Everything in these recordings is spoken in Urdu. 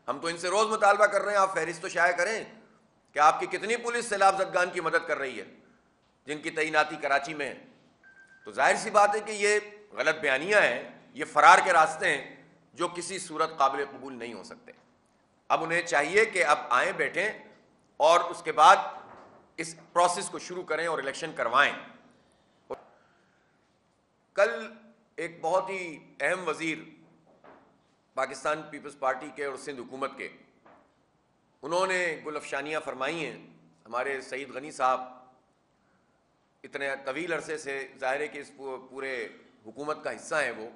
ہم تو ان سے روز مطالبہ کر رہے ہیں آپ فہرست تو شائع کریں کہ آپ کی کتنی پولیس سیلاب زدگان کی مدد کر رہی ہے جن کی تعیناتی کراچی میں ہے. تو ظاہر سی بات ہے کہ یہ غلط بیانیاں ہیں، یہ فرار کے راستے ہیں جو کسی صورت قابل قبول نہیں ہو سکتے. اب انہیں چاہیے کہ اب آئیں بیٹھیں اور اس کے بعد اس پروسیس کو شروع کریں اور الیکشن کروائیں. کل ایک بہت ہی اہم وزیر پاکستان پیپلز پارٹی کے اور سندھ حکومت کے، انہوں نے گل افشانیاں فرمائی ہیں. ہمارے سعید غنی صاحب اتنے طویل عرصے سے ظاہر ہے کہ اس پورے حکومت کا حصہ ہیں وہ،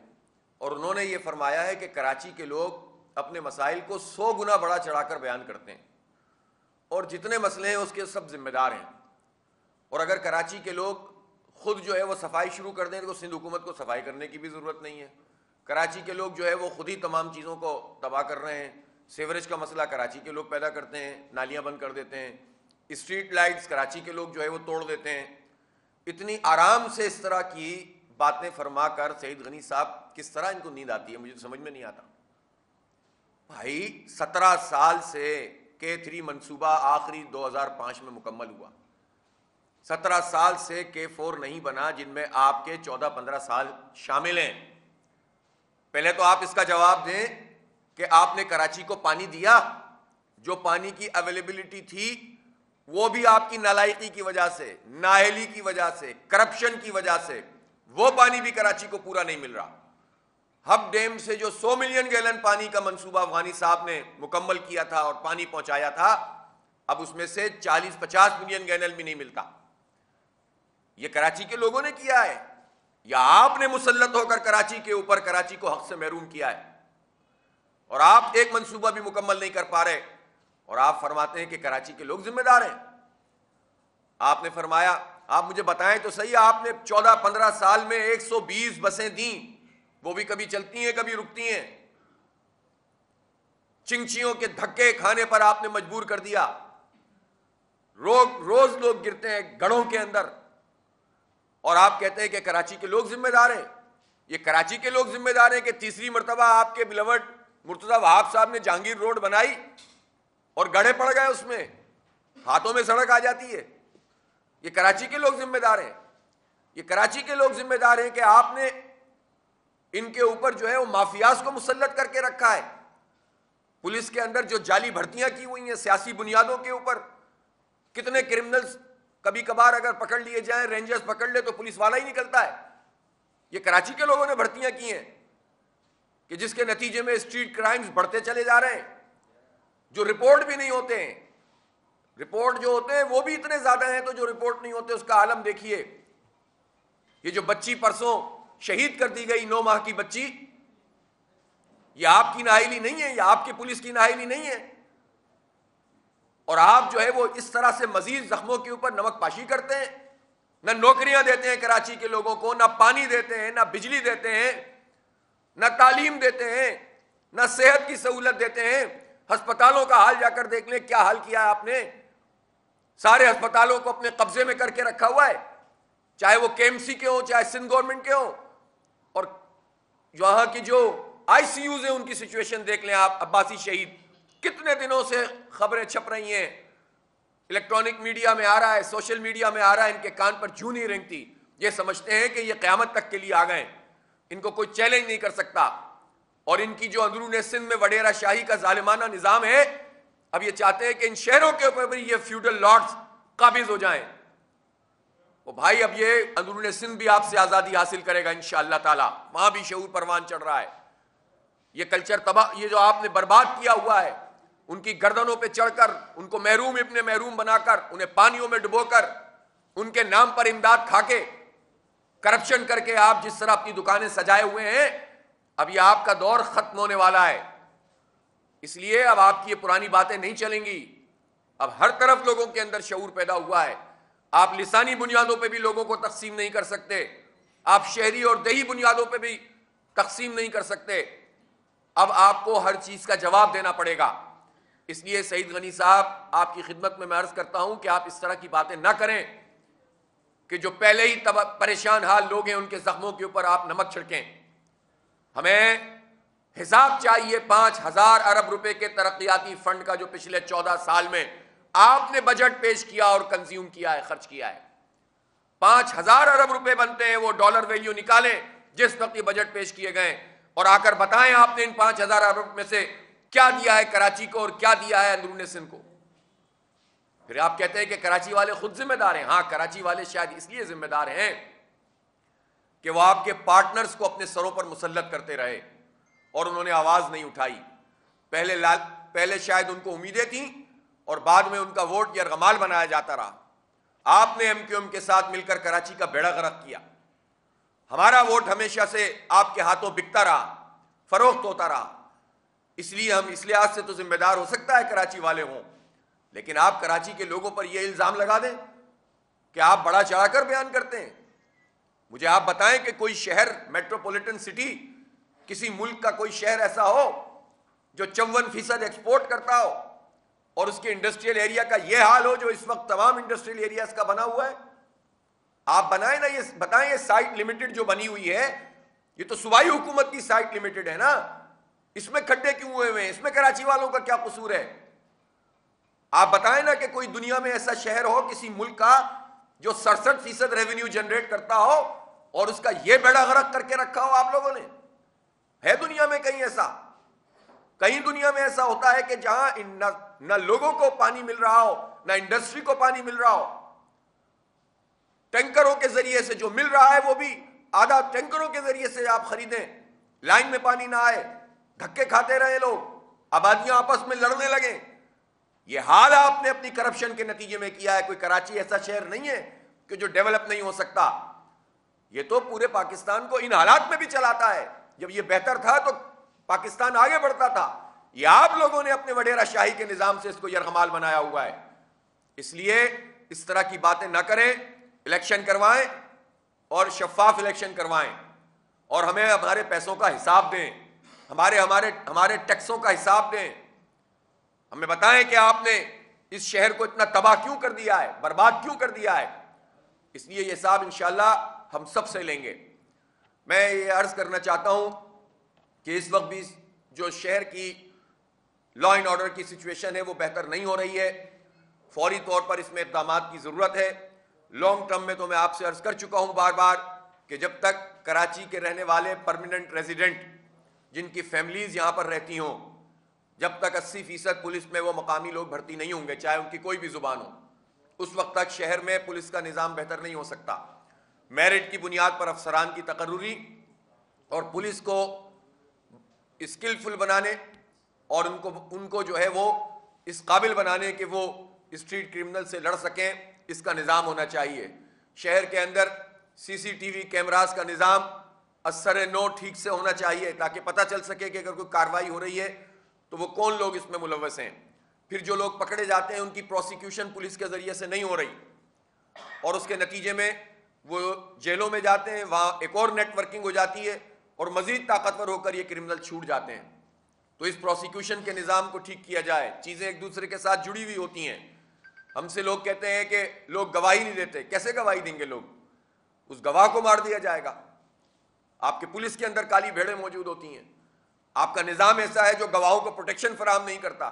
اور انہوں نے یہ فرمایا ہے کہ کراچی کے لوگ اپنے مسائل کو 100 گنا بڑا چڑھا کر بیان کرتے ہیں اور جتنے مسئلے ہیں اس کے سب ذمہ دار ہیں. اور اگر کراچی کے لوگ خود جو ہے وہ صفائی شروع کر دیں تو سندھ حکومت کو صفائی کرنے کی بھی ضرورت نہیں ہے. کراچی کے لوگ جو ہے وہ خود ہی تمام چیزوں کو تباہ کر رہے ہیں. سیوریج کا مسئلہ کراچی کے لوگ پیدا کرتے ہیں، نالیاں بند کر دیتے ہیں. اسٹریٹ لائٹس کراچی کے لوگ جو ہے وہ توڑ دیتے ہیں. اتنی آرام سے اس طرح کی باتیں فرما کر سعید غنی صاحب کس طرح ان کو نیند آتی ہے، مجھے سمجھ میں نہیں آتا. بھائی 17 سال سے K3 منصوبہ آخری 2005 میں مکمل ہوا. 17 سال سے K4 نہیں بنا جن میں آپ کے 14-15 سال شامل ہیں. پہلے تو آپ اس کا جواب دیں کہ آپ نے کراچی کو پانی دیا؟ جو پانی کی اویلیبلٹی تھی وہ بھی آپ کی نالائقی کی وجہ سے، نااہلی کی وجہ سے، کرپشن کی وجہ سے وہ پانی بھی کراچی کو پورا نہیں مل رہا. ہب ڈیم سے جو 100 ملین گیلن پانی کا منصوبہ افغانی صاحب نے مکمل کیا تھا اور پانی پہنچایا تھا، اب اس میں سے 40-50 ملین گیلن بھی نہیں ملتا. یہ کراچی کے لوگوں نے کیا ہے یا آپ نے مسلط ہو کر کراچی کے اوپر کراچی کو حق سے محروم کیا ہے؟ اور آپ ایک منصوبہ بھی مکمل نہیں کر پا رہے اور آپ فرماتے ہیں کہ کراچی کے لوگ ذمہ دار ہیں. آپ نے فرمایا، آپ مجھے بتائیں تو صحیح، آپ نے 14-15 سال میں 120 بسیں دیں، وہ بھی کبھی چلتی ہیں کبھی رکتی ہیں. چنگچیوں کے دھکے کھانے پر آپ نے مجبور کر دیا. روز لوگ گرتے ہیں گڑھوں کے اندر اور آپ کہتے ہیں کہ کراچی کے لوگ ذمہ دار ہیں. یہ کراچی کے لوگ ذمہ دار ہیں کہ تیسری مرتبہ آپ کے بلوڈ مرتضی وہاب صاحب نے جہانگیر روڈ بنائی اور گڑھے پڑ گئے، اس میں ہاتھوں میں سڑک آ جاتی ہے. یہ کراچی کے لوگ ذمہ دار ہیں. یہ کراچی کے لوگ ذمہ دار ہیں کہ آپ نے ان کے اوپر جو ہے وہ مافیاز کو مسلط کر کے رکھا ہے. پولیس کے اندر جو جعلی بھرتیاں کی ہوئی ہیں سیاسی بنیادوں کے اوپر، کتنے کرمنلز کبھی کبھار اگر پکڑ لیے جائیں، رینجرز پکڑ لے تو پولیس والا ہی نکلتا ہے. یہ کراچی کے لوگوں نے بھرتیاں کی ہیں کہ جس کے نتیجے میں اسٹریٹ کرائمز بڑھتے چلے جا رہے ہیں، جو رپورٹ بھی نہیں ہوتے ہیں. رپورٹ جو ہوتے ہیں وہ بھی اتنے زیادہ ہیں تو جو رپورٹ نہیں ہوتے اس کا عالم دیکھیے. یہ جو بچی پرسوں شہید کر دی گئی 9 ماہ کی بچی، یہ آپ کی نااہلی نہیں ہے، یہ آپ کی پولیس کی نااہلی نہیں ہے. اور آپ جو ہے وہ اس طرح سے مزید زخموں کے اوپر نمک پاشی کرتے ہیں. نہ نوکریاں دیتے ہیں کراچی کے لوگوں کو، نہ پانی دیتے ہیں، نہ بجلی دیتے ہیں، نہ تعلیم دیتے ہیں، نہ صحت کی سہولت دیتے ہیں. ہسپتالوں کا حال جا کر دیکھ لیں، کیا حال کیا ہے آپ نے. سارے ہسپتالوں کو اپنے قبضے میں کر کے رکھا ہوا ہے، چاہے وہ KMC کے ہوں، چاہے سندھ گورنمنٹ کے ہوں. اور وہاں کی جو ICUs ہیں ان کی سچویشن دیکھ لیں آپ. عباسی شہید، کتنے دنوں سے خبریں چھپ رہی ہیں، الیکٹرانک میڈیا میں آ رہا ہے، سوشل میڈیا میں آ رہا ہے، ان کے کان پر جوں نہیں رینگتی. یہ سمجھتے ہیں کہ یہ قیامت تک کے لیے آ گئے، ان کو کوئی چیلنج نہیں کر سکتا. اور ان کی جو اندرون سندھ میں وڈیرا شاہی کا ظالمانہ نظام ہے، اب یہ چاہتے ہیں کہ ان شہروں کے اوپر بھی یہ فیوڈل لارڈز قابض ہو جائیں. وہ بھائی اب یہ اندرون سندھ بھی آپ سے آزادی حاصل کرے گا انشاءاللہ تعالی. وہاں بھی شعور پروان چڑھ رہا ہے. یہ کلچر تباہ، یہ جو آپ نے برباد کیا ہوا ہے، ان کی گردنوں پہ چڑھ کر، ان کو محروم ابن محروم بنا کر، انہیں پانیوں میں ڈبو کر، ان کے نام پر امداد کھا کے، کرپشن کر کے آپ جس طرح اپنی دکانیں سجائے ہوئے ہیں، اب یہ آپ کا دور ختم ہونے والا ہے. اس لیے اب آپ کی یہ پرانی باتیں نہیں چلیں گی. اب ہر طرف لوگوں کے اندر شعور پیدا ہوا ہے. آپ لسانی بنیادوں پہ بھی لوگوں کو تقسیم نہیں کر سکتے، آپ شہری اور دیہی بنیادوں پہ بھی تقسیم نہیں کر سکتے. اب آپ کو ہر چیز کا جواب دینا پڑے گا. اس لیے سعید غنی صاحب، آپ کی خدمت میں عرض کرتا ہوں کہ آپ اس طرح کی باتیں نہ کریں کہ جو پہلے ہی پریشان حال لوگ ہیں ان کے زخموں کے اوپر آپ نمک چھڑکیں. ہمیں حساب چاہیے 5,000 ارب روپے کے ترقیاتی فنڈ کا جو پچھلے 14 سال میں آپ نے بجٹ پیش کیا اور کنزیوم کیا ہے، خرچ کیا ہے۔ 5,000 ارب روپے بنتے ہیں، وہ ڈالر ویلیو نکالیں جس وقت یہ بجٹ پیش کیے گئے، اور آ کر بتائیں آپ نے ان 5,000 ارب میں سے کیا دیا ہے کراچی کو اور کیا دیا ہے اندرون سندھ کو۔ پھر آپ کہتے ہیں کہ کراچی والے خود ذمہ دار ہیں۔ ہاں، کراچی والے شاید اس لیے ذمہ دار ہیں کہ وہ آپ کے پارٹنرز کو اپنے سروں پر مسلط کرتے رہے اور انہوں نے آواز نہیں اٹھائی۔ پہلے شاید ان کو امیدیں تھیں اور بعد میں ان کا ووٹ یرغمال بنایا جاتا رہا۔ آپ نے ایم کیو ایم کے ساتھ مل کر کراچی کا بیڑا غرق کیا۔ ہمارا ووٹ ہمیشہ سے آپ کے ہاتھوں بکتا رہا، فروخت ہوتا رہا۔ اس لیے ہم اس لحاظ سے تو ذمہ دار ہو سکتا ہے کراچی والے ہوں، لیکن آپ کراچی کے لوگوں پر یہ الزام لگا دیں کہ آپ بڑا چڑھا کر بیان کرتے ہیں۔ مجھے آپ بتائیں کہ کوئی شہر، میٹروپولیٹن سٹی، کسی ملک کا کوئی شہر ایسا ہو جو 54% ایکسپورٹ کرتا ہو اور اس کے انڈسٹریل ایریا کا یہ حال ہو جو اس وقت تمام انڈسٹریل ایریاز کا بنا ہوا ہے؟ آپ بنائیں نا، یہ بتائیں، یہ سائٹ لمیٹڈ جو بنی ہوئی ہے یہ تو صوبائی حکومت کی سائٹ لمیٹڈ ہے نا، اس میں کھڈے کیوں ہوئے ہوئے ہیں؟ اس میں کراچی والوں کا کیا قصور ہے؟ آپ بتائیں نا کہ کوئی دنیا میں ایسا شہر ہو کسی ملک کا جو 67% ریونیو جنریٹ کرتا ہو اور اس کا یہ بیڑا غرق کر کے رکھا ہو آپ لوگوں نے؟ ہے دنیا میں کہیں ایسا؟ کہیں دنیا میں ایسا ہوتا ہے کہ جہاں نہ لوگوں کو پانی مل رہا ہو نہ انڈسٹری کو پانی مل رہا ہو؟ ٹینکروں کے ذریعے سے جو مل رہا ہے وہ بھی آدھا ٹینکروں کے ذریعے سے آپ خریدیں، لائن میں پانی نہ آئے، دھکے کھاتے رہے لوگ، آبادیاں آپس میں لڑنے لگیں۔ یہ حال آپ نے اپنی کرپشن کے نتیجے میں کیا ہے۔ کوئی کراچی ایسا شہر نہیں ہے کہ جو ڈیولپ نہیں ہو سکتا، یہ تو پورے پاکستان کو ان حالات میں بھی چلاتا ہے۔ جب یہ بہتر تھا تو پاکستان آگے بڑھتا تھا، یہ آپ لوگوں نے اپنے وڈیرا شاہی کے نظام سے اس کو یرغمال بنایا ہوا ہے۔ اس لیے اس طرح کی باتیں نہ کریں، الیکشن کروائیں اور شفاف الیکشن کروائیں اور ہمیں ہمارے پیسوں کا حساب دیں، ہمارے ٹیکسوں کا حساب دیں۔ ہمیں بتائیں کہ آپ نے اس شہر کو اتنا تباہ کیوں کر دیا ہے، برباد کیوں کر دیا ہے۔ اس لیے یہ حساب انشاءاللہ ہم سب سے لیں گے۔ میں یہ عرض کرنا چاہتا ہوں کہ اس وقت بھی جو شہر کی لا اینڈ آرڈر کی سچویشن ہے وہ بہتر نہیں ہو رہی ہے، فوری طور پر اس میں اقدامات کی ضرورت ہے۔ لانگ ٹرم میں تو میں آپ سے عرض کر چکا ہوں بار بار کہ جب تک کراچی کے رہنے والے پرماننٹ ریزیڈنٹ جن کی فیملیز یہاں پر رہتی ہوں، جب تک 80% پولیس میں وہ مقامی لوگ بھرتی نہیں ہوں گے، چاہے ان کی کوئی بھی زبان ہو، اس وقت تک شہر میں پولیس کا نظام بہتر نہیں ہو سکتا۔ میرٹ کی بنیاد پر افسران کی تقرری اور پولیس کو اسکلفل بنانے اور ان کو جو ہے وہ اس قابل بنانے کہ وہ اسٹریٹ کرمنل سے لڑ سکیں، اس کا نظام ہونا چاہیے۔ شہر کے اندر CCTV کیمراز کا نظام اثر نو ٹھیک سے ہونا چاہیے تاکہ پتہ چل سکے کہ اگر کوئی کارروائی ہو رہی ہے تو وہ کون لوگ اس میں ملوث ہیں۔ پھر جو لوگ پکڑے جاتے ہیں ان کی پروسیکیوشن پولیس کے ذریعے سے نہیں ہو رہی اور اس کے نتیجے میں وہ جیلوں میں جاتے ہیں، وہاں ایک اور نیٹ ورکنگ ہو جاتی ہے اور مزید طاقتور ہو کر یہ کرمنل چھوٹ جاتے ہیں۔ تو اس پروسیکیوشن کے نظام کو ٹھیک کیا جائے، چیزیں ایک دوسرے کے ساتھ جڑی ہوئی ہوتی ہیں۔ ہم سے لوگ کہتے ہیں کہ لوگ گواہی نہیں دیتے، کیسے گواہی دیں گے لوگ؟ اس گواہ کو مار دیا جائے گا۔ آپ کے پولیس کے اندر کالی بھیڑیں موجود ہوتی ہیں، آپ کا نظام ایسا ہے جو گواہوں کو پروٹیکشن فراہم نہیں کرتا۔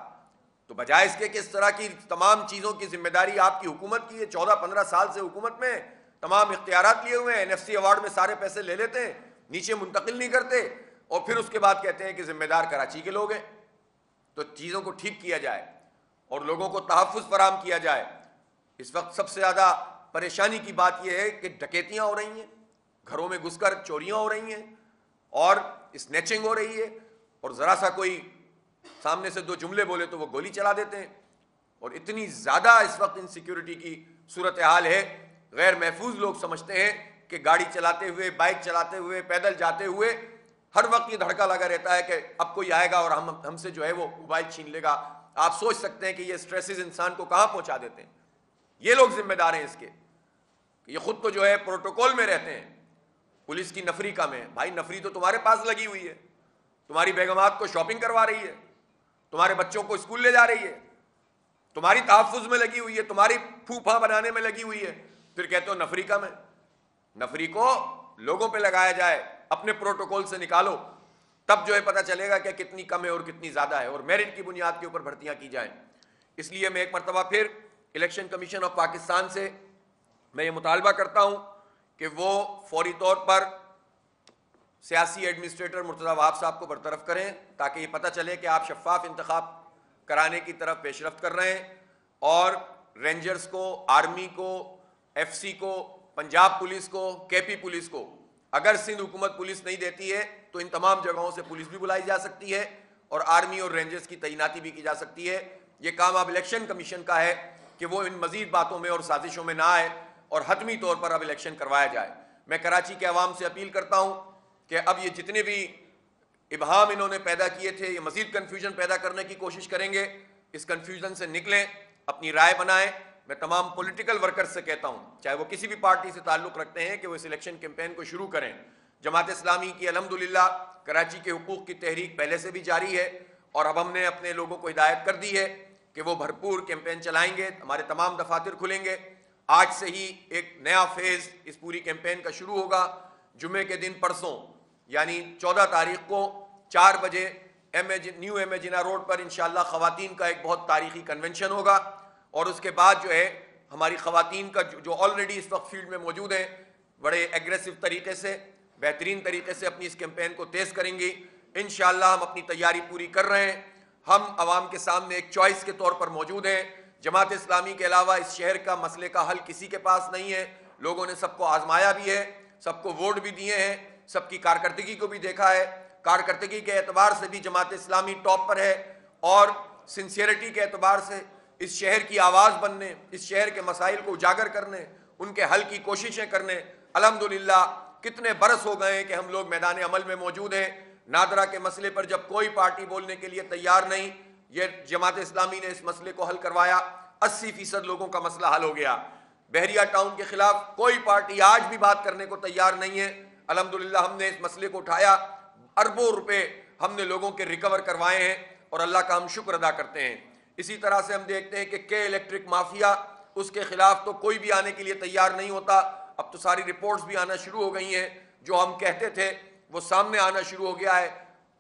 تو بجائے اس کے کہ اس طرح کی تمام چیزوں کی ذمہ داری آپ کی حکومت کی ہے، 14-15 سال سے حکومت میں تمام اختیارات لیے ہوئے ہیں، NFC ایوارڈ میں سارے پیسے لے لیتے ہیں، نیچے منتقل نہیں کرتے اور پھر اس کے بعد کہتے ہیں کہ ذمہ دار کراچی کے لوگ ہیں۔ تو چیزوں کو ٹھیک کیا جائے اور لوگوں کو تحفظ فراہم کیا جائے۔ اس وقت سب سے زیادہ پریشانی کی بات یہ ہے کہ ڈکیتیاں ہو رہی ہیں، گھروں میں گھس کر چوریاں ہو رہی ہیں اور اسنیچنگ ہو رہی ہے، اور ذرا سا کوئی سامنے سے 2 جملے بولے تو وہ گولی چلا دیتے ہیں، اور اتنی زیادہ اس وقت انسیکیورٹی کی صورتحال ہے۔ غیر محفوظ لوگ سمجھتے ہیں کہ گاڑی چلاتے ہوئے، بائک چلاتے ہوئے، پیدل جاتے ہوئے ہر وقت یہ دھڑکا لگا رہتا ہے کہ اب کوئی آئے گا اور ہم سے جو ہے وہ موبائل چھین لے گا۔ آپ سوچ سکتے ہیں کہ یہ سٹریسز انسان کو کہاں پہنچا دیتے ہیں۔ یہ لوگ ذمہ دار ہیں اس کے، یہ خود تو جو ہے پروٹوکول میں رہتے ہیں، پولیس کی نفری کم ہے۔ بھائی نفری تو تمہارے پاس لگی ہوئی ہے، تمہاری بیگمات کو شاپنگ کروا رہی ہے، تمہارے بچوں کو اسکول لے جا رہی ہے، تمہاری تحفظ میں لگی ہوئی ہے، تمہاری پھوپھا بنانے میں لگی ہوئی ہے، پھر کہتے ہو نفری کم ہے۔ نفری کو لوگوں پہ لگایا جائے، اپنے پروٹوکول سے نکالو۔ تب جو ہے پتہ چلے گا کہ کتنی کم ہے اور کتنی زیادہ ہے، اور میرٹ کی بنیاد کے اوپر بھرتیاں کی جائیں۔ اس لیے میں ایک مرتبہ پھر الیکشن کمیشن آف پاکستان سے میں یہ مطالبہ کرتا ہوں کہ وہ فوری طور پر سیاسی ایڈمنسٹریٹر مرتضیٰ وہاب صاحب کو برطرف کریں، تاکہ یہ پتہ چلے کہ آپ شفاف انتخاب کرانے کی طرف پیش رفت کر رہے ہیں، اور رینجرز کو، آرمی کو، ایف سی کو، پنجاب پولیس کو، کے پی پولیس کو، اگر سندھ حکومت پولیس نہیں دیتی ہے تو ان تمام جگہوں سے پولیس بھی بلائی جا سکتی ہے اور آرمی اور رینجرز کی تعیناتی بھی کی جا سکتی ہے۔ یہ کام اب الیکشن کمیشن کا ہے کہ وہ ان مزید باتوں میں اور سازشوں میں نہ آئے اور حتمی طور پر اب الیکشن کروایا جائے۔ میں کراچی کے عوام سے اپیل کرتا ہوں کہ اب یہ جتنے بھی ابہام انہوں نے پیدا کیے تھے، یہ مزید کنفیوژن پیدا کرنے کی کوشش کریں گے، اس کنفیوژن سے نکلیں، اپنی رائے بنائیں۔ میں تمام پولیٹیکل ورکرز سے کہتا ہوں، چاہے وہ کسی بھی پارٹی سے تعلق رکھتے ہیں، کہ وہ اس الیکشن کیمپین کو شروع کریں۔ جماعت اسلامی کی الحمدللہ کراچی کے حقوق کی تحریک پہلے سے بھی جاری ہے، اور اب ہم نے اپنے لوگوں کو ہدایت کر دی ہے کہ وہ بھرپور کیمپین چلائیں گے۔ ہمارے تمام دفاتر کھلیں گے۔ آج سے ہی ایک نیا فیز اس پوری کیمپین کا شروع ہوگا۔ جمعے کے دن پرسوں یعنی 14 تاریخ کو 4 بجے نیو ایم اے جناح روڈ پر انشاءاللہ خواتین کا ایک بہت تاریخی کنونشن ہوگا، اور اس کے بعد جو ہے ہماری خواتین کا جو آلریڈی اس وقت فیلڈ میں موجود ہیں، بڑے ایگریسو طریقے سے، بہترین طریقے سے اپنی اس کیمپین کو تیز کریں گی۔ انشاءاللہ ہم اپنی تیاری پوری کر رہے ہیں۔ ہم عوام کے سامنے ایک چوائس کے طور پر موجود ہیں۔ جماعت اسلامی کے علاوہ اس شہر کا مسئلے کا حل کسی کے پاس نہیں ہے۔ لوگوں نے سب کو آزمایا بھی ہے، سب کو ووٹ بھی دیے ہیں، سب کی کارکردگی کو بھی دیکھا ہے۔ کارکردگی کے اعتبار سے بھی جماعت اسلامی ٹاپ پر ہے، اور سنسیئرٹی کے اعتبار سے اس شہر کی آواز بننے، اس شہر کے مسائل کو اجاگر کرنے، ان کے حل کی کوششیں کرنے، الحمدللہ کتنے برس ہو گئے ہیں کہ ہم لوگ میدان عمل میں موجود ہیں۔ نادرہ کے مسئلے پر جب کوئی پارٹی بولنے کے لیے تیار نہیں، یہ جماعت اسلامی نے اس مسئلے کو حل کروایا، 80% لوگوں کا مسئلہ حل ہو گیا۔ بحریہ ٹاؤن کے خلاف کوئی پارٹی آج بھی بات کرنے کو تیار نہیں ہے، الحمدللہ ہم نے اس مسئلے کو اٹھایا، اربوں روپے ہم نے لوگوں کے ریکور کروائے ہیں، اور اللہ کا ہم شکر ادا کرتے ہیں۔ اسی طرح سے ہم دیکھتے ہیں کہ کے الیکٹرک مافیا، اس کے خلاف تو کوئی بھی آنے کے لیے تیار نہیں ہوتا۔ اب تو ساری رپورٹس بھی آنا شروع ہو گئی ہیں، جو ہم کہتے تھے وہ سامنے آنا شروع ہو گیا ہے۔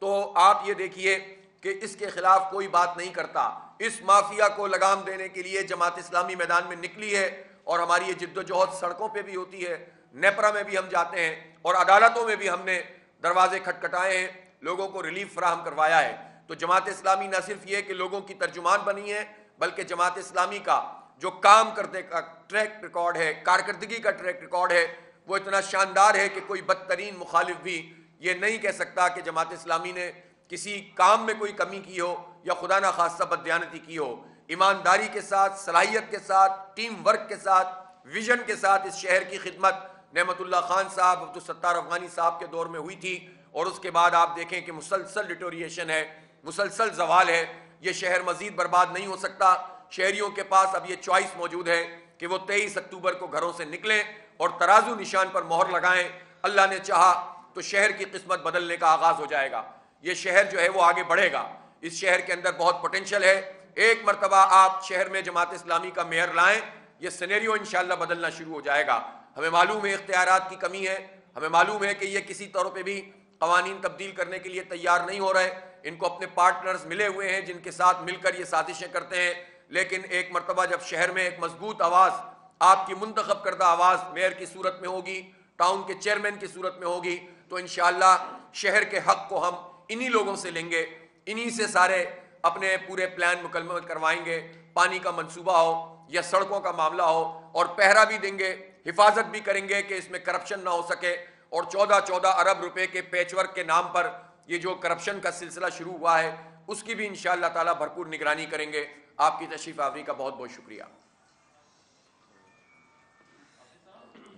تو آپ یہ دیکھیے کہ اس کے خلاف کوئی بات نہیں کرتا۔ اس مافیا کو لگام دینے کے لیے جماعت اسلامی میدان میں نکلی ہے، اور ہماری یہ جد و جہد سڑکوں پہ بھی ہوتی ہے، نیپرا میں بھی ہم جاتے ہیں، اور عدالتوں میں بھی ہم نے دروازے کھٹکھٹائے ہیں، لوگوں کو ریلیف فراہم کروایا ہے۔ تو جماعت اسلامی نہ صرف یہ کہ لوگوں کی ترجمان بنی ہے، بلکہ جماعت اسلامی کا جو کام کرنے کا ٹریک ریکارڈ ہے، کارکردگی کا ٹریک ریکارڈ ہے، وہ اتنا شاندار ہے کہ کوئی بدترین مخالف بھی یہ نہیں کہہ سکتا کہ جماعت اسلامی نے کسی کام میں کوئی کمی کی ہو یا خدا نہ خواستہ بددیانتی کی ہو۔ ایمانداری کے ساتھ، صلاحیت کے ساتھ، ٹیم ورک کے ساتھ، ویژن کے ساتھ اس شہر کی خدمت نعمت اللہ خان صاحب، عبدالستار افغانی صاحب کے دور میں ہوئی تھی، اور اس کے بعد آپ دیکھیں کہ مسلسل ڈیٹوریشن ہے، مسلسل زوال ہے۔ یہ شہر مزید برباد نہیں ہو سکتا۔ شہریوں کے پاس اب یہ چوائس موجود ہے کہ وہ 23 اکتوبر کو گھروں سے نکلیں اور ترازو نشان پر مہر لگائیں۔ اللہ نے چاہا تو شہر کی قسمت بدلنے کا آغاز ہو جائے گا۔ یہ شہر جو ہے وہ آگے بڑھے گا۔ اس شہر کے اندر بہت پوٹینشل ہے۔ ایک مرتبہ آپ شہر میں جماعت اسلامی کا میئر لائیں، یہ سینیریو انشاءاللہ بدلنا شروع ہو جائے گا۔ ہمیں معلوم ہے اختیارات کی کمی ہے، ہمیں معلوم ہے کہ یہ کسی طور پہ بھی قوانین تبدیل کرنے کے لیے تیار نہیں ہو رہے، ان کو اپنے پارٹنرز ملے ہوئے ہیں جن کے ساتھ مل کر یہ سازشیں کرتے ہیں، لیکن ایک مرتبہ جب شہر میں ایک مضبوط آواز، آپ کی منتخب کردہ آواز میئر کی صورت میں ہوگی، ٹاؤن کے چیئرمین کی صورت میں ہوگی، تو انشاءاللہ شہر کے حق کو ہم انہی لوگوں سے لیں گے، انہی سے سارے اپنے پورے پلان مکمل کروائیں گے۔ پانی کا منصوبہ ہو یا سڑکوں کا معاملہ ہو، اور پہرا بھی دیں گے، حفاظت بھی کریں گے کہ اس میں کرپشن نہ ہو سکے، اور 14 ارب روپے کے پیچ ورک کے نام پر یہ جو کرپشن کا سلسلہ شروع ہوا ہے، اس کی بھی انشاءاللہ تعالیٰ بھرپور نگرانی کریں گے۔ آپ کی تشریف آوری کا بہت بہت شکریہ۔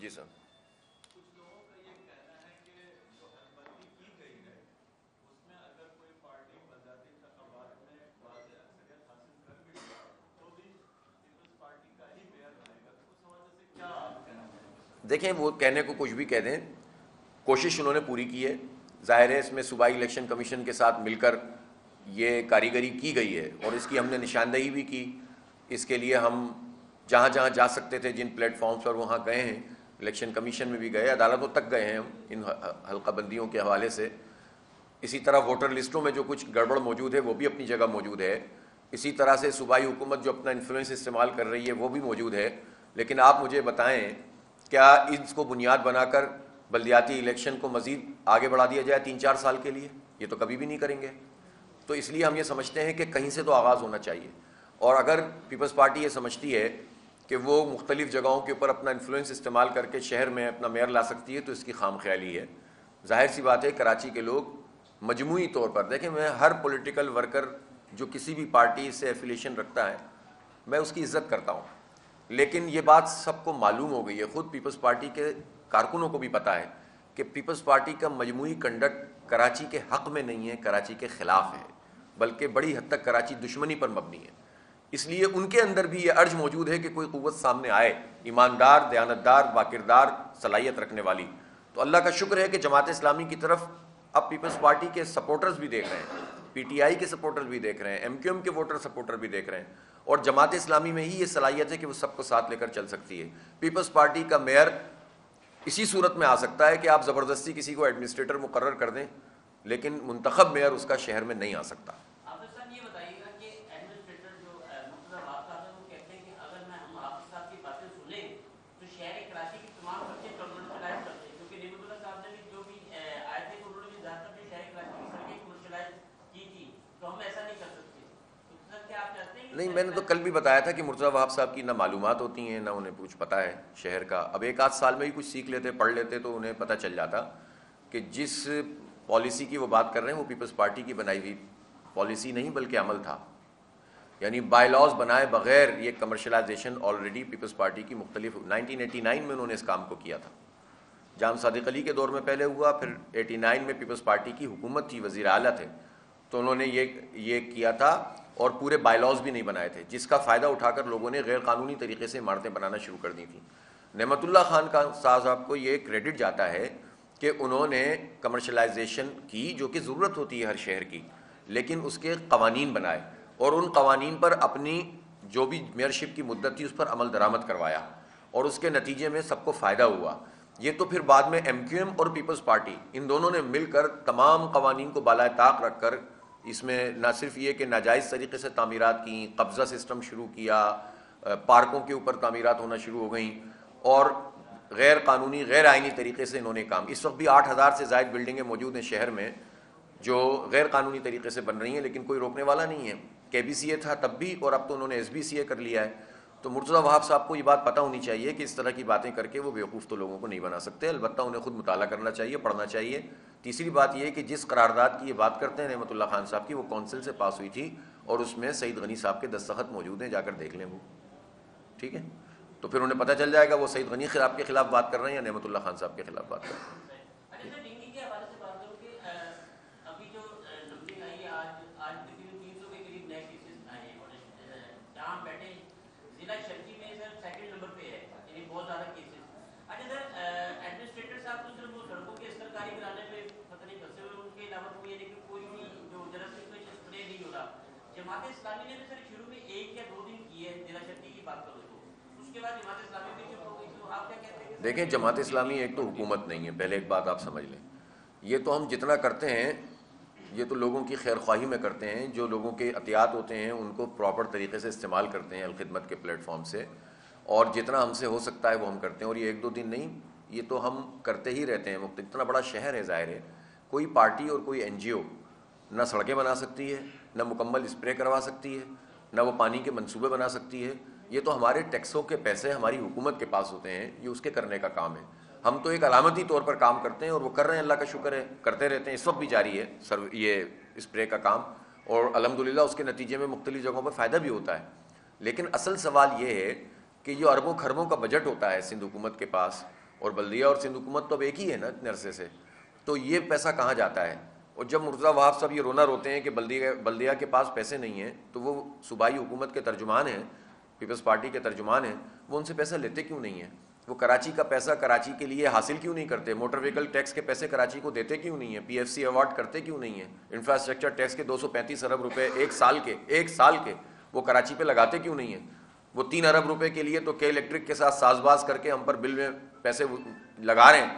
جی سر۔ دیکھیں وہ کہنے کو کچھ بھی کہہ دیں، کوشش انہوں نے پوری کی ہے، ظاہر ہے اس میں صوبائی الیکشن کمیشن کے ساتھ مل کر یہ کاریگری کی گئی ہے، اور اس کی ہم نے نشاندہی بھی کی۔ اس کے لیے ہم جہاں جہاں جا سکتے تھے، جن پلیٹ فارمز پر وہاں گئے ہیں، الیکشن کمیشن میں بھی گئے، عدالتوں تک گئے ہیں ہم ان حلقہ بندیوں کے حوالے سے۔ اسی طرح ووٹر لسٹوں میں جو کچھ گڑبڑ موجود ہے وہ بھی اپنی جگہ موجود ہے. اسی طرح سے صوبائی حکومت جو اپنا انفلوئنس استعمال کر رہی ہے وہ بھی موجود ہے. لیکن آپ مجھے بتائیں کیا اس کو بنیاد بنا کر بلدیاتی الیکشن کو مزید آگے بڑھا دیا جائے 3-4 سال کے لیے؟ یہ تو کبھی بھی نہیں کریں گے. تو اس لیے ہم یہ سمجھتے ہیں کہ کہیں سے تو آغاز ہونا چاہیے. اور اگر پیپلز پارٹی یہ سمجھتی ہے کہ وہ مختلف جگہوں کے اوپر اپنا انفلوئنس استعمال کر کے شہر میں اپنا میئر لا سکتی ہے تو اس کی خام خیالی ہے. ظاہر سی بات ہے کراچی کے لوگ مجموعی طور پر دیکھیں، میں ہر پولیٹیکل ورکر جو کسی بھی پارٹی سے ایفیلیشن رکھتا ہے میں اس کی عزت کرتا ہوں، لیکن یہ بات سب کو معلوم ہو گئی ہے، خود پیپلز پارٹی کے کارکنوں کو بھی پتہ ہے کہ پیپلز پارٹی کا مجموعی کنڈکٹ کراچی کے حق میں نہیں ہے، کراچی کے خلاف ہے، بلکہ بڑی حد تک کراچی دشمنی پر مبنی ہے. اس لیے ان کے اندر بھی یہ ارج موجود ہے کہ کوئی قوت سامنے آئے، ایماندار، دیانتدار، باکردار، صلاحیت رکھنے والی. تو اللہ کا شکر ہے کہ جماعت اسلامی کی طرف اب پیپلز پارٹی کے سپورٹرز بھی دیکھ رہے ہیں، پی ٹی آئی کے سپورٹرز بھی دیکھ رہے ہیں، ایم کیو ایم کے ووٹر سپورٹر بھی دیکھ رہے ہیں، اور جماعت اسلامی میں ہی یہ صلاحیت ہے کہ وہ سب کو ساتھ لے کر چل سکتی ہے. پیپلز پارٹی کا میئر اسی صورت میں آ سکتا ہے کہ آپ زبردستی کسی کو ایڈمنسٹریٹر مقرر کر دیں، لیکن منتخب میئر اس کا شہر میں نہیں آ سکتا. نہیں، میں نے تو کل بھی بتایا تھا کہ مرتضیٰ وہاب صاحب کی نہ معلومات ہوتی ہیں نہ انہیں کچھ پتہ ہے شہر کا. اب 1-8 سال میں ہی کچھ سیکھ لیتے، پڑھ لیتے تو انہیں پتہ چل جاتا کہ جس پالیسی کی وہ بات کر رہے ہیں وہ پیپلز پارٹی کی بنائی ہوئی پالیسی نہیں بلکہ عمل تھا. یعنی بائی لاز بنائے بغیر یہ کمرشلائزیشن آلریڈی پیپلز پارٹی کی مختلف 1989 میں انہوں نے اس کام کو کیا تھا. جام صادق علی کے دور میں پہلے ہوا، پھر 89 میں پیپلز پارٹی کی حکومت تھی، وزیر اعلیٰ تھے، تو انہوں نے یہ کیا تھا اور پورے بائی لاز بھی نہیں بنائے تھے، جس کا فائدہ اٹھا کر لوگوں نے غیر قانونی طریقے سے عمارتیں بنانا شروع کر دی تھیں. نعمت اللہ خان کا صاحب کو یہ کریڈٹ جاتا ہے کہ انہوں نے کمرشلائزیشن کی جو کہ ضرورت ہوتی ہے ہر شہر کی، لیکن اس کے قوانین بنائے اور ان قوانین پر اپنی جو بھی میئرشپ کی مدت تھی اس پر عمل درآمد کروایا، اور اس کے نتیجے میں سب کو فائدہ ہوا. یہ تو پھر بعد میں ایم کیو ایم اور پیپلز پارٹی ان دونوں نے مل کر تمام قوانین کو بالائے طاق رکھ کر اس میں نہ صرف یہ کہ ناجائز طریقے سے تعمیرات کیں، قبضہ سسٹم شروع کیا، پارکوں کے اوپر تعمیرات ہونا شروع ہو گئیں، اور غیر قانونی غیر آئینی طریقے سے انہوں نے کام. اس وقت بھی 8,000 سے زائد بلڈنگیں موجود ہیں شہر میں جو غیر قانونی طریقے سے بن رہی ہیں، لیکن کوئی روکنے والا نہیں ہے. کے بی سی اے تھا تب بھی، اور اب تو انہوں نے ایس بی سی اے کر لیا ہے. تو مرتضیٰ وہاب صاحب کو یہ بات پتہ ہونی چاہیے کہ اس طرح کی باتیں کر کے وہ بیوقوف تو لوگوں کو نہیں بنا سکتے، البتہ انہیں خود مطالعہ کرنا چاہیے، پڑھنا چاہیے. تیسری بات یہ ہے کہ جس قرارداد کی یہ بات کرتے ہیں نعمت اللہ خان صاحب کی، وہ کونسل سے پاس ہوئی تھی اور اس میں سعید غنی صاحب کے دستخط موجود ہیں، جا کر دیکھ لیں وہ. ٹھیک ہے، تو پھر انہیں پتہ چل جائے گا وہ سعید غنی صاحب کے خلاف بات کر رہے ہیں یا نعمت اللہ خان صاحب کے خلاف بات کر رہے ہیں. جماعت اسلامی نے سر شروع میں 1 یا 2 دن کی ہے ضلع شرطی کی بات کرو تو اس کے بعد جماعت اسلامی بھی چپ ہو گئی. تو آپ کیا کہتے ہیں؟ دیکھیں، جماعت اسلامی ایک تو حکومت نہیں ہے، پہلے ایک بات آپ سمجھ لیں. یہ تو ہم جتنا کرتے ہیں یہ تو لوگوں کی خیر خواہی میں کرتے ہیں، جو لوگوں کے عطیات ہوتے ہیں ان کو پراپر طریقے سے استعمال کرتے ہیں الخدمت کے پلیٹ فارم سے، اور جتنا ہم سے ہو سکتا ہے وہ ہم کرتے ہیں. اور یہ 1-2 دن نہیں، یہ تو ہم کرتے ہی رہتے ہیں. اتنا بڑا شہر ہے، ظاہر ہے کوئی پارٹی اور کوئی این جی او نہ سڑکیں بنا سکتی ہے، نہ مکمل اسپرے کروا سکتی ہے، نہ وہ پانی کے منصوبے بنا سکتی ہے. یہ تو ہمارے ٹیکسوں کے پیسے ہماری حکومت کے پاس ہوتے ہیں، یہ اس کے کرنے کا کام ہے. ہم تو ایک علامتی طور پر کام کرتے ہیں اور وہ کر رہے ہیں، اللہ کا شکر ہے، کرتے رہتے ہیں. اس وقت بھی جاری ہے یہ اسپرے کا کام، اور الحمدللہ اس کے نتیجے میں مختلف جگہوں پر فائدہ بھی ہوتا ہے. لیکن اصل سوال یہ ہے کہ یہ اربوں خربوں کا بجٹ ہوتا ہے سندھ حکومت کے پاس، اور بلدیہ اور سندھ حکومت تو اب ایک ہی ہے نا اتنے عرصے سے، تو یہ پیسہ کہاں جاتا ہے؟ اور جب مرتضیٰ وہاب صاحب یہ رونا روتے ہیں کہ بلدیہ کے پاس پیسے نہیں ہیں، تو وہ صوبائی حکومت کے ترجمان ہیں، پیپلز پارٹی کے ترجمان ہیں، وہ ان سے پیسہ لیتے کیوں نہیں ہیں؟ وہ کراچی کا پیسہ کراچی کے لیے حاصل کیوں نہیں کرتے؟ موٹر وہیکل ٹیکس کے پیسے کراچی کو دیتے کیوں نہیں ہیں؟ پی ایف سی ایوارڈ کرتے کیوں نہیں ہیں؟ انفراسٹرکچر ٹیکس کے 235 ارب روپے ایک سال کے وہ کراچی پہ لگاتے کیوں نہیں ہیں؟ وہ 3 ارب روپے کے لیے تو کے الیکٹرک کے ساتھ ساز باز کر کے ہم پر بل میں پیسے لگا رہے ہیں،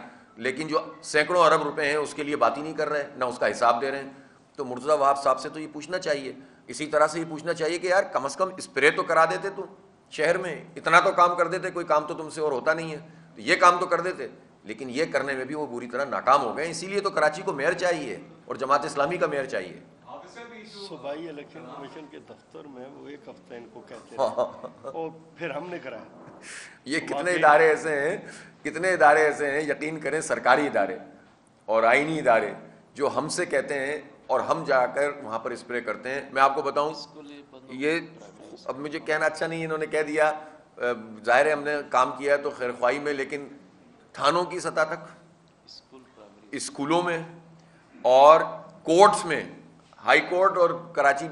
لیکن جو سینکڑوں ارب روپے ہیں اس کے لیے بات ہی نہیں کر رہے, نہ اس کا حساب دے رہے ہیں. تو مرتضیٰ وہاب صاحب سے تو یہ پوچھنا چاہیے. اسی طرح سے یہ پوچھنا چاہیے کہ یار کم از کم اسپرے تو کرا دیتے تم شہر میں, اتنا تو کام کر دیتے, کوئی کام تو تم سے اور ہوتا نہیں ہے, تو یہ کام تو کر دیتے. لیکن یہ کرنے میں بھی وہ بری طرح ناکام ہو گئے. اسی لیے تو کراچی کو میئر چاہیے اور جماعت اسلامی کا میئر چاہیے. صوبائی الیکشن کمیشن کے دفتر میں وہ ایک ہفتہ ان کو کہتے ہیں اور پھر ہم نے کرایا. یہ کتنے ادارے ایسے ہیں, یقین کریں سرکاری ادارے اور آئینی ادارے جو ہم سے کہتے ہیں اور ہم جا کر وہاں پر اسپرے کرتے ہیں. میں آپ کو بتاؤں, یہ اب مجھے کہنا اچھا نہیں, انہوں نے کہہ دیا, ظاہر ہے ہم نے کام کیا ہے تو خیر خواہی میں, لیکن تھانوں کی سطح تک, اسکولوں میں اور کورٹس میں, ہائی کورٹ اور کراچی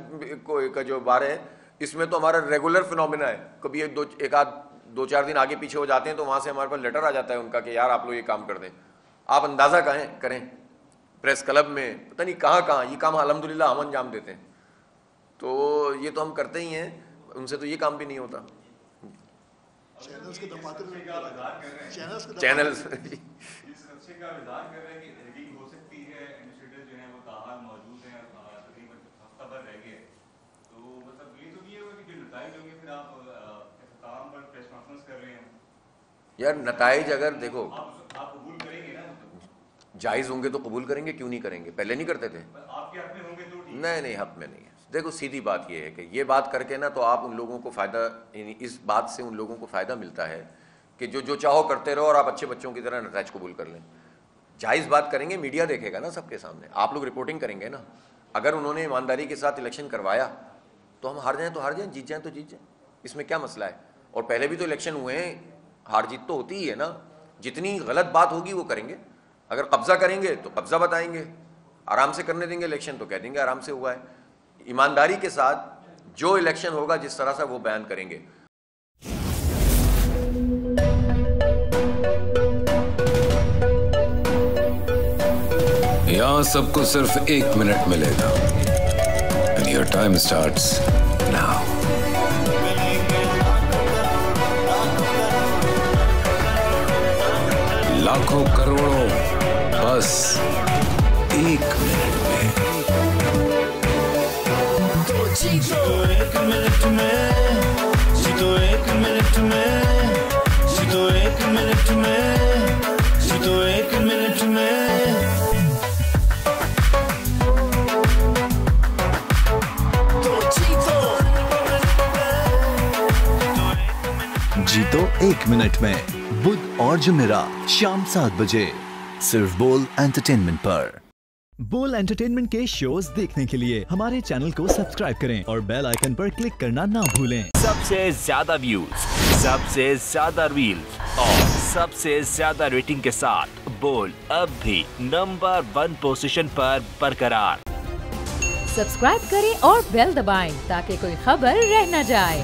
کا جو بار ہے اس میں تو ہمارا ریگولر فنومینا ہے. کبھی ایک آدھ 2-4 دن آگے پیچھے ہو جاتے ہیں تو وہاں سے ہمارے پاس لیٹر آ جاتا ہے ان کا کہ یار آپ لوگ یہ کام کر دیں. آپ اندازہ کریں پریس کلب میں پتہ نہیں کہاں یہ کام الحمدللہ ہم انجام دیتے ہیں. تو یہ تو ہم کرتے ہی ہیں, ان سے تو یہ کام بھی نہیں ہوتا. چینلز یار نتائج اگر دیکھو جائز ہوں گے تو قبول کریں گے, کیوں نہیں کریں گے, پہلے نہیں کرتے تھے. نہیں حق میں نہیں ہے. دیکھو سیدھی بات یہ ہے کہ یہ بات کر کے نا تو آپ ان لوگوں کو فائدہ, یعنی اس بات سے ان لوگوں کو فائدہ ملتا ہے کہ جو چاہو کرتے رہو اور آپ اچھے بچوں کی طرح نتائج قبول کر لیں. جائز بات کریں گے, میڈیا دیکھے گا نا سب کے سامنے, آپ لوگ رپورٹنگ کریں گے نا. اگر انہوں نے ایمانداری کے ساتھ الیکشن کروایا تو ہم ہار جائیں تو ہار جائیں, جیت جائیں تو جیت جائیں, اس میں کیا مسئلہ ہے. اور پہلے بھی تو الیکشن ہوئے ہیں, ہار جیت تو ہوتی ہی ہے نا. جتنی غلط بات ہوگی وہ کریں گے. اگر قبضہ کریں گے تو قبضہ بتائیں گے, آرام سے کرنے دیں گے الیکشن تو کہہ دیں گے آرام سے ہوا ہے. ایمانداری کے ساتھ جو الیکشن ہوگا جس طرح سے وہ بیان کریں گے. یہاں سب کو صرف 1 منٹ ملے گا. And your time starts now. لاکھوں کروڑوں بس 1 منٹ میں. جیتو 1 منٹ میں, جیتو 1 منٹ میں, جیتو 1 منٹ میں, جیتو 1 منٹ میں. جیتو 1 منٹ میں بدھ اور جمعرات شام 7 بجے صرف بول انٹرٹینمنٹ پر. بول انٹرٹینمنٹ کے شوز دیکھنے کے لیے ہمارے چینل کو سبسکرائب کریں اور بیل آئیکن پر کلک کرنا نہ بھولیں. سب سے زیادہ ویوز, سب سے زیادہ ریلز اور سب سے زیادہ ریٹنگ کے ساتھ بول اب بھی نمبر 1 پوزیشن پر برقرار. سبسکرائب کریں اور بیل دبائیں تاکہ کوئی خبر رہ نہ جائے.